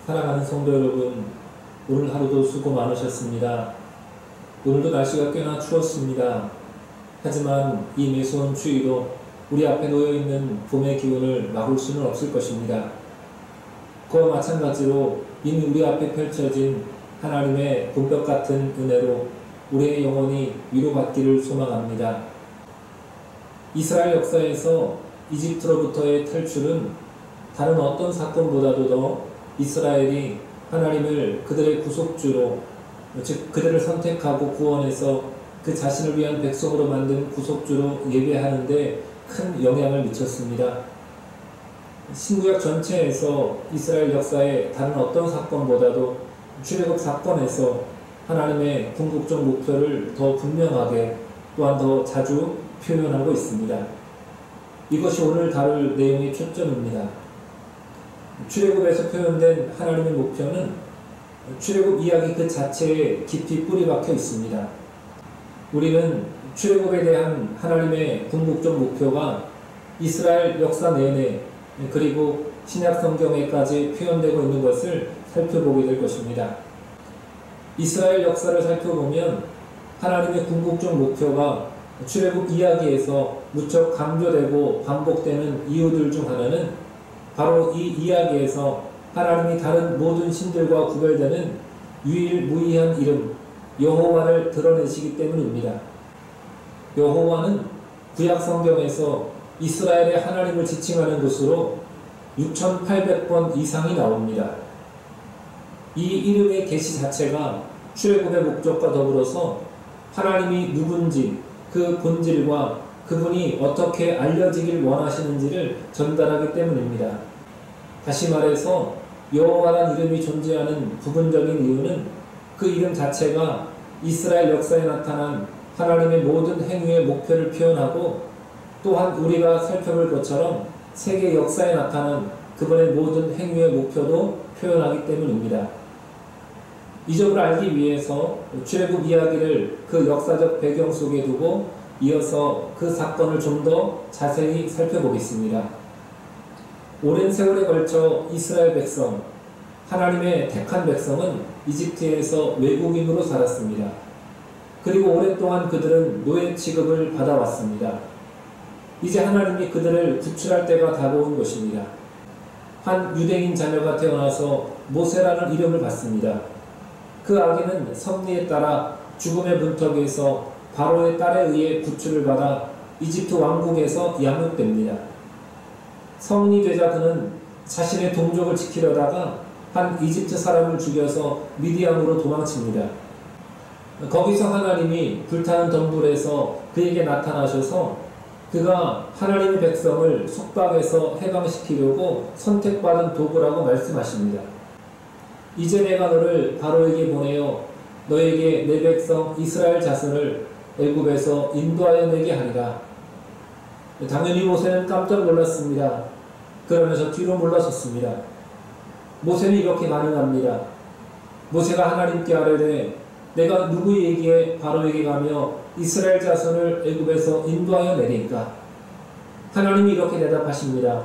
사랑하는 성도 여러분, 오늘 하루도 수고 많으셨습니다. 오늘도 날씨가 꽤나 추웠습니다. 하지만 이 매서운 추위로 우리 앞에 놓여있는 봄의 기운을 막을 수는 없을 것입니다. 그와 마찬가지로 이미 우리 앞에 펼쳐진 하나님의 봄볕 같은 은혜로 우리의 영혼이 위로받기를 소망합니다. 이스라엘 역사에서 이집트로부터의 탈출은 다른 어떤 사건보다도 더 이스라엘이 하나님을 그들의 구속주로, 즉 그들을 선택하고 구원해서 그 자신을 위한 백성으로 만든 구속주로 예배하는데 큰 영향을 미쳤습니다. 신구약 전체에서 이스라엘 역사의 다른 어떤 사건보다도 출애굽 사건에서 하나님의 궁극적 목표를 더 분명하게 또한 더 자주 표현하고 있습니다. 이것이 오늘 다룰 내용의 초점입니다. 출애굽에서 표현된 하나님의 목표는 출애굽 이야기 그 자체에 깊이 뿌리 박혀 있습니다. 우리는 출애굽에 대한 하나님의 궁극적 목표가 이스라엘 역사 내내 그리고 신약 성경에까지 표현되고 있는 것을 살펴보게 될 것입니다. 이스라엘 역사를 살펴보면 하나님의 궁극적 목표가 출애굽 이야기에서 무척 강조되고 반복되는 이유들 중 하나는 바로 이 이야기에서 하나님이 다른 모든 신들과 구별되는 유일무이한 이름 여호와를 드러내시기 때문입니다. 여호와는 구약 성경에서 이스라엘의 하나님을 지칭하는 것으로 6,800번 이상이 나옵니다. 이 이름의 계시 자체가 출애굽의 목적과 더불어서 하나님이 누군지 그 본질과 그분이 어떻게 알려지길 원하시는지를 전달하기 때문입니다. 다시 말해서 여호와란 이름이 존재하는 부분적인 이유는 그 이름 자체가 이스라엘 역사에 나타난 하나님의 모든 행위의 목표를 표현하고 또한 우리가 살펴볼 것처럼 세계 역사에 나타난 그분의 모든 행위의 목표도 표현하기 때문입니다. 이 점을 알기 위해서 출애굽 이야기를 그 역사적 배경 속에 두고 이어서 그 사건을 좀 더 자세히 살펴보겠습니다. 오랜 세월에 걸쳐 이스라엘 백성, 하나님의 택한 백성은 이집트에서 외국인으로 살았습니다. 그리고 오랫동안 그들은 노예 취급을 받아왔습니다. 이제 하나님이 그들을 구출할 때가 다가온 것입니다. 한 유대인 자녀가 태어나서 모세라는 이름을 받습니다. 그 아기는 섭리에 따라 죽음의 문턱에서 바로의 딸에 의해 구출을 받아 이집트 왕국에서 양육됩니다. 성인이 되자 그는 자신의 동족을 지키려다가 한 이집트 사람을 죽여서 미디안으로 도망칩니다. 거기서 하나님이 불타는 덤불에서 그에게 나타나셔서 그가 하나님의 백성을 속박에서 해방시키려고 선택받은 도구라고 말씀하십니다. 이제 내가 너를 바로에게 보내어 너에게 내 백성 이스라엘 자손을 애굽에서 인도하여 내게 하리라. 당연히 모세는 깜짝 놀랐습니다. 그러면서 뒤로 물러섰습니다. 모세는 이렇게 반응합니다. 모세가 하나님께 아뢰되 내가 누구에게 바로에게 가며 이스라엘 자손을 애굽에서 인도하여 내리까? 하나님이 이렇게 대답하십니다.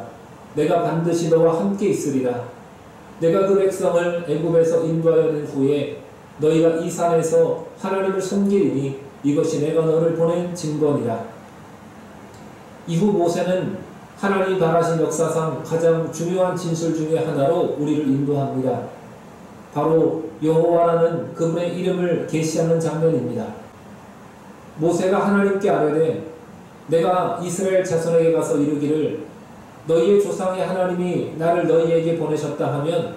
내가 반드시 너와 함께 있으리라. 내가 그 백성을 애굽에서 인도하여 낸 후에 너희가 이 산에서 하나님을 섬기리니 이것이 내가 너를 보낸 증거니라. 이후 모세는 하나님이 바라신 역사상 가장 중요한 진술 중에 하나로 우리를 인도합니다. 바로 여호와라는 그분의 이름을 계시하는 장면입니다. 모세가 하나님께 아뢰되 내가 이스라엘 자손에게 가서 이르기를 너희의 조상의 하나님이 나를 너희에게 보내셨다 하면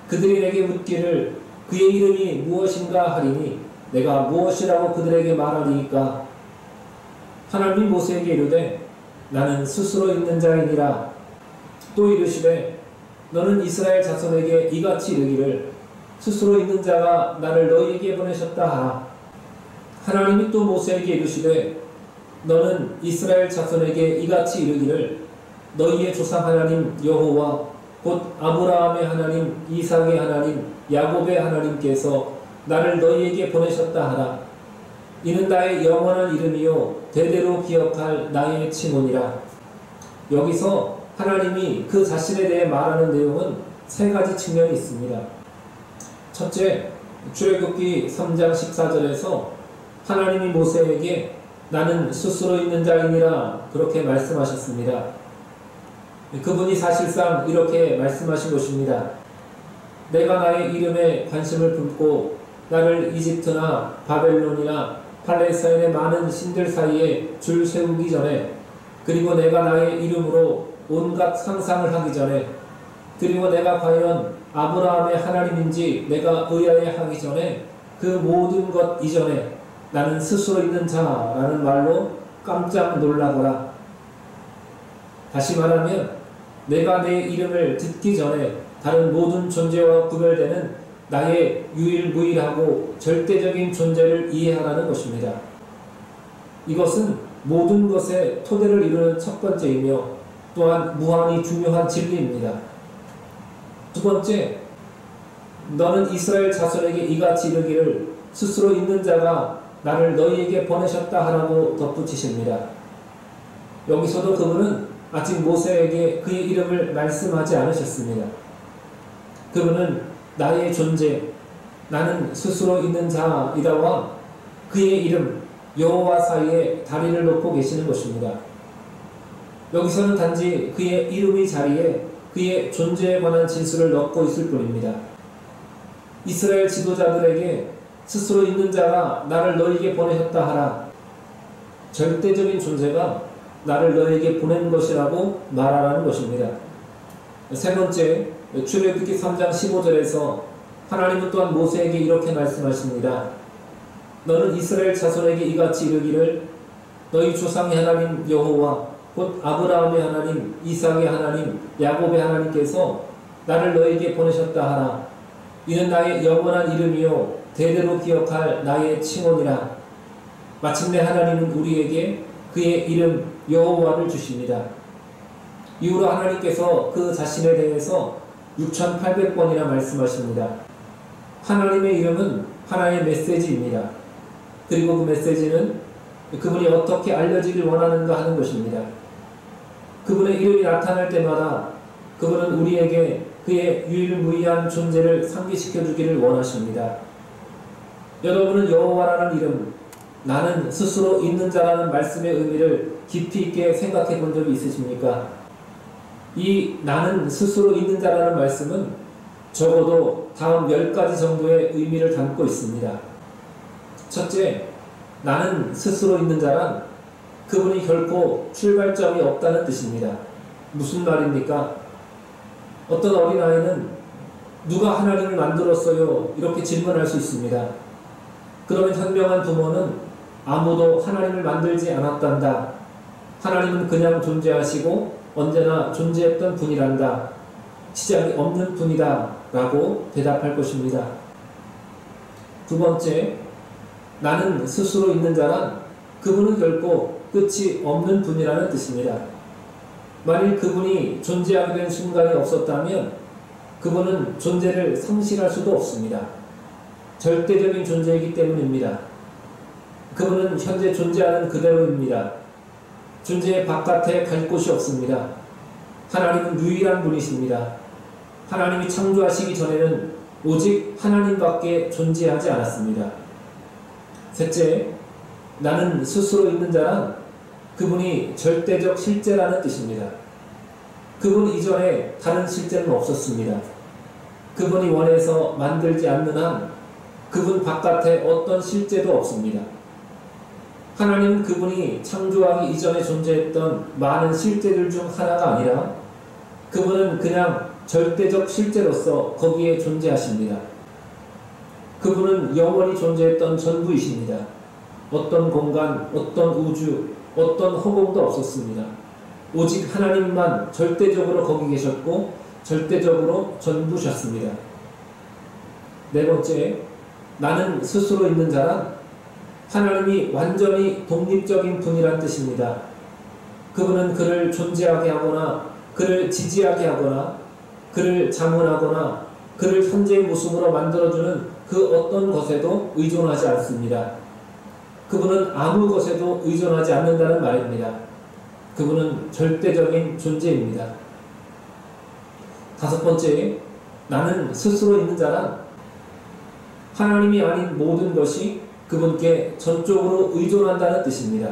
그들이 내게 묻기를 그의 이름이 무엇인가 하리니 내가 무엇이라고 그들에게 말하리이까? 하나님이 모세에게 이르되 나는 스스로 있는 자이니라. 또 이르시되 너는 이스라엘 자손에게 이같이 이르기를 스스로 있는 자가 나를 너희에게 보내셨다 하라. 하나님이 또 모세에게 이르시되 너는 이스라엘 자손에게 이같이 이르기를 너희의 조상 하나님 여호와 곧 아브라함의 하나님, 이삭의 하나님, 야곱의 하나님께서 나를 너희에게 보내셨다 하라. 이는 나의 영원한 이름이요 대대로 기억할 나의 칭호니라. 여기서 하나님이 그 자신에 대해 말하는 내용은 세 가지 측면이 있습니다. 첫째, 출애굽기 3장 14절에서 하나님이 모세에게 나는 스스로 있는 자이니라 그렇게 말씀하셨습니다. 그분이 사실상 이렇게 말씀하신 것입니다. 내가 나의 이름에 관심을 품고 나를 이집트나 바벨론이나 팔레스타인의 많은 신들 사이에 줄 세우기 전에, 그리고 내가 나의 이름으로 온갖 상상을 하기 전에, 그리고 내가 과연 아브라함의 하나님인지 내가 의아해하기 전에, 그 모든 것 이전에 나는 스스로 있는 자라는 말로 깜짝 놀라거라. 다시 말하면 내가 내 이름을 듣기 전에 다른 모든 존재와 구별되는 나의 유일무이하고 절대적인 존재를 이해하라는 것입니다. 이것은 모든 것의 토대를 이루는 첫 번째이며 또한 무한히 중요한 진리입니다. 두 번째, 너는 이스라엘 자손에게 이같이 이르기를 스스로 있는 자가 나를 너희에게 보내셨다 하라고 덧붙이십니다. 여기서도 그분은 아직 모세에게 그의 이름을 말씀하지 않으셨습니다. 그분은 나의 존재, 나는 스스로 있는 자이다와 그의 이름 여호와 사이에 다리를 놓고 계시는 것입니다. 여기서는 단지 그의 이름의 자리에 그의 존재에 관한 진술을 넣고 있을 뿐입니다. 이스라엘 지도자들에게 스스로 있는 자가 나를 너에게 보내셨다 하라. 절대적인 존재가 나를 너에게 보낸 것이라고 말하라는 것입니다. 세 번째, 출애굽기 3장 15절에서 하나님은 또한 모세에게 이렇게 말씀하십니다. 너는 이스라엘 자손에게 이같이 이르기를 너희 조상의 하나님 여호와 곧 아브라함의 하나님, 이삭의 하나님, 야곱의 하나님께서 나를 너에게 보내셨다 하라. 이는 나의 영원한 이름이요 대대로 기억할 나의 칭언이라. 마침내 하나님은 우리에게 그의 이름 여호와를 주십니다. 이후로 하나님께서 그 자신에 대해서 6,800번이나 말씀하십니다. 하나님의 이름은 하나의 메시지입니다. 그리고 그 메시지는 그분이 어떻게 알려지길 원하는가 하는 것입니다. 그분의 이름이 나타날 때마다 그분은 우리에게 그의 유일무이한 존재를 상기시켜 주기를 원하십니다. 여러분은 여호와라는 이름, 나는 스스로 있는 자라는 말씀의 의미를 깊이 있게 생각해 본 적이 있으십니까? 이 나는 스스로 있는 자라는 말씀은 적어도 다음 10가지 정도의 의미를 담고 있습니다. 첫째, 나는 스스로 있는 자란 그분이 결코 출발점이 없다는 뜻입니다. 무슨 말입니까? 어떤 어린아이는 누가 하나님을 만들었어요? 이렇게 질문할 수 있습니다. 그러면 현명한 부모는 아무도 하나님을 만들지 않았단다. 하나님은 그냥 존재하시고 언제나 존재했던 분이란다. 시작이 없는 분이다. 라고 대답할 것입니다. 두 번째, 나는 스스로 있는 자란 그분은 결코 끝이 없는 분이라는 뜻입니다. 만일 그분이 존재하게 된 순간이 없었다면 그분은 존재를 상실할 수도 없습니다. 절대적인 존재이기 때문입니다. 그분은 현재 존재하는 그대로입니다. 존재의 바깥에 갈 곳이 없습니다. 하나님은 유일한 분이십니다. 하나님이 창조하시기 전에는 오직 하나님밖에 존재하지 않았습니다. 셋째, 나는 스스로 있는 자란 그분이 절대적 실제라는 뜻입니다. 그분 이전에 다른 실제는 없었습니다. 그분이 원해서 만들지 않는 한 그분 바깥에 어떤 실제도 없습니다. 하나님은 그분이 창조하기 이전에 존재했던 많은 실제들 중 하나가 아니라 그분은 그냥 절대적 실제로서 거기에 존재하십니다. 그분은 영원히 존재했던 전부이십니다. 어떤 공간, 어떤 우주, 어떤 허공도 없었습니다. 오직 하나님만 절대적으로 거기 계셨고 절대적으로 전부셨습니다. 네 번째, 나는 스스로 있는 자란 하나님이 완전히 독립적인 분이란 뜻입니다. 그분은 그를 존재하게 하거나 그를 지지하게 하거나 그를 자문하거나 그를 현재의 모습으로 만들어주는 그 어떤 것에도 의존하지 않습니다. 그분은 아무 것에도 의존하지 않는다는 말입니다. 그분은 절대적인 존재입니다. 다섯 번째, 나는 스스로 있는 자란 하나님이 아닌 모든 것이 그분께 전적으로 의존한다는 뜻입니다.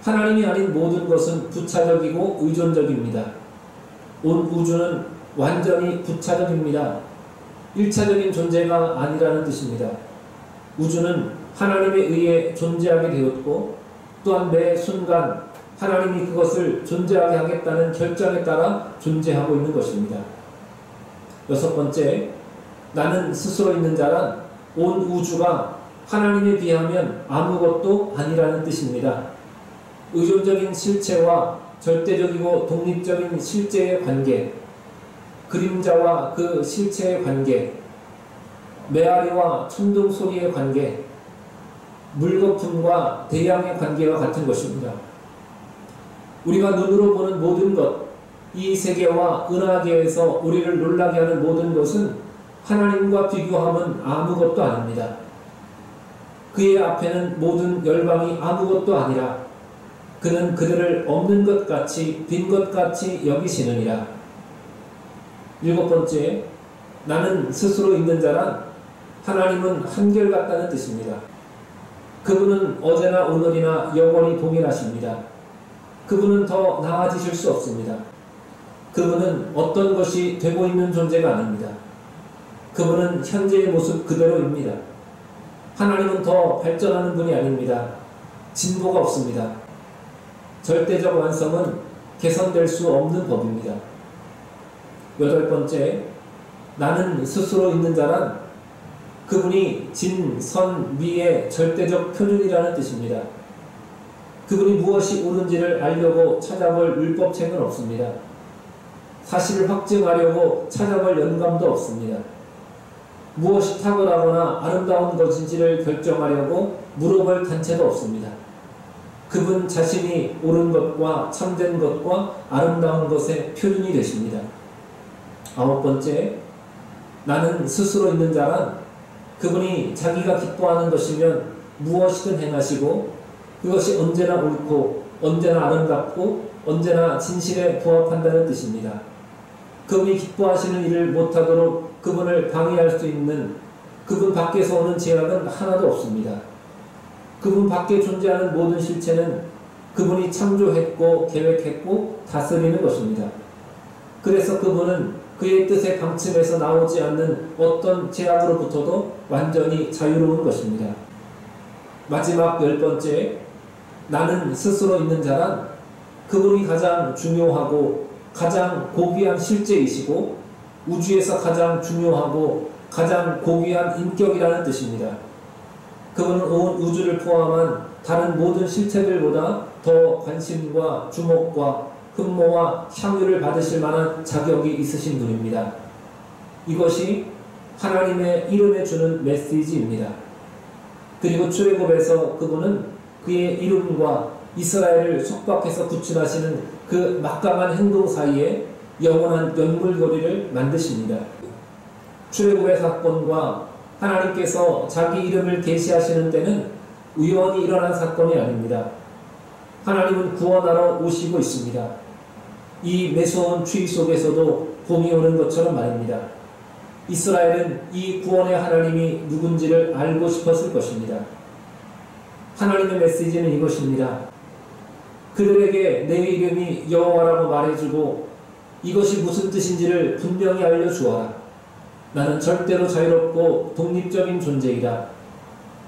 하나님이 아닌 모든 것은 부차적이고 의존적입니다. 온 우주는 완전히 부차적입니다. 1차적인 존재가 아니라는 뜻입니다. 우주는 하나님에 의해 존재하게 되었고 또한 매 순간 하나님이 그것을 존재하게 하겠다는 결정에 따라 존재하고 있는 것입니다. 6번째, 나는 스스로 있는 자란 온 우주가 하나님에 비하면 아무것도 아니라는 뜻입니다. 의존적인 실체와 절대적이고 독립적인 실제의 관계, 그림자와 그 실체의 관계, 메아리와 천둥 소리의 관계, 물거품과 대양의 관계와 같은 것입니다. 우리가 눈으로 보는 모든 것, 이 세계와 은하계에서 우리를 놀라게 하는 모든 것은 하나님과 비교하면 아무것도 아닙니다. 그의 앞에는 모든 열방이 아무것도 아니라 그는 그들을 없는 것 같이 빈 것 같이 여기시느니라. 7번째, 나는 스스로 있는 자란 하나님은 한결같다는 뜻입니다. 그분은 어제나 오늘이나 영원히 동일하십니다. 그분은 더 나아지실 수 없습니다. 그분은 어떤 것이 되고 있는 존재가 아닙니다. 그분은 현재의 모습 그대로입니다. 하나님은 더 발전하는 분이 아닙니다. 진보가 없습니다. 절대적 완성은 개선될 수 없는 법입니다. 8번째, 나는 스스로 있는 자란 그분이 진, 선, 미의 절대적 표준이라는 뜻입니다. 그분이 무엇이 옳은지를 알려고 찾아볼 율법책은 없습니다. 사실을 확증하려고 찾아볼 영감도 없습니다. 무엇이 탁월하거나 아름다운 것인지를 결정하려고 물어볼 단체도 없습니다. 그분 자신이 옳은 것과 참된 것과 아름다운 것의 표준이 되십니다. 9번째, 나는 스스로 있는 자란 그분이 자기가 기뻐하는 것이면 무엇이든 행하시고 그것이 언제나 옳고 언제나 아름답고 언제나 진실에 부합한다는 뜻입니다. 그분이 기뻐하시는 일을 못하도록 그분을 방해할 수 있는 그분 밖에서 오는 제약은 하나도 없습니다. 그분 밖에 존재하는 모든 실체는 그분이 창조했고 계획했고 다스리는 것입니다. 그래서 그분은 그의 뜻의 방침에서 나오지 않는 어떤 제약으로부터도 완전히 자유로운 것입니다. 마지막 10번째, 나는 스스로 있는 자란 그분이 가장 중요하고 가장 고귀한 실제이시고 우주에서 가장 중요하고 가장 고귀한 인격이라는 뜻입니다. 그분은 온 우주를 포함한 다른 모든 실체들보다 더 관심과 주목과 흠모와 향유를 받으실 만한 자격이 있으신 분입니다. 이것이 하나님의 이름에 주는 메시지입니다. 그리고 출애굽에서 그분은 그의 이름과 이스라엘을 속박해서 구출하시는 그 막강한 행동 사이에 영원한 연물고리를 만드십니다. 출애굽의 사건과 하나님께서 자기 이름을 계시하시는 때는 우연히 일어난 사건이 아닙니다. 하나님은 구원하러 오시고 있습니다. 이 매서운 추위 속에서도 봄이 오는 것처럼 말입니다. 이스라엘은 이 구원의 하나님이 누군지를 알고 싶었을 것입니다. 하나님의 메시지는 이것입니다. 그들에게 내 이름이 여호와라고 말해주고 이것이 무슨 뜻인지를 분명히 알려주어라. 나는 절대로 자유롭고 독립적인 존재이다.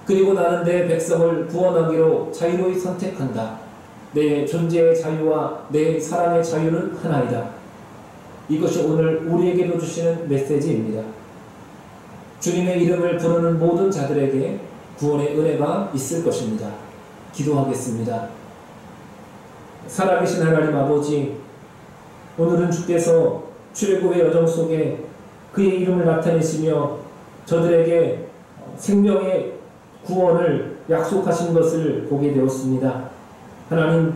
그리고 나는 내 백성을 구원하기로 자유로이 선택한다. 내 존재의 자유와 내 사랑의 자유는 하나이다. 이것이 오늘 우리에게도 주시는 메시지입니다. 주님의 이름을 부르는 모든 자들에게 구원의 은혜가 있을 것입니다. 기도하겠습니다. 살아계신 하나님 아버지, 오늘은 주께서 출애굽의 여정 속에 그의 이름을 나타내시며 저들에게 생명의 구원을 약속하신 것을 보게 되었습니다. 하나님,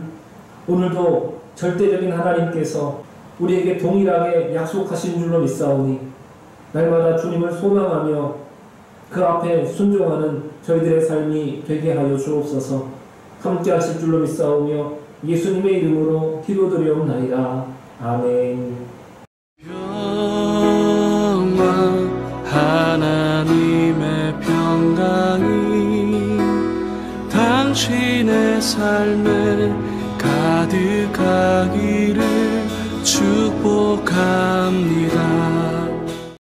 오늘도 절대적인 하나님께서 우리에게 동일하게 약속하신 줄로 믿사오니 날마다 주님을 소망하며 그 앞에 순종하는 저희들의 삶이 되게 하여 주옵소서. 함께 하실 줄로 믿사오며 예수님의 이름으로 기도드리옵나이다. 아멘. 삶에 가득하기를 축복합니다.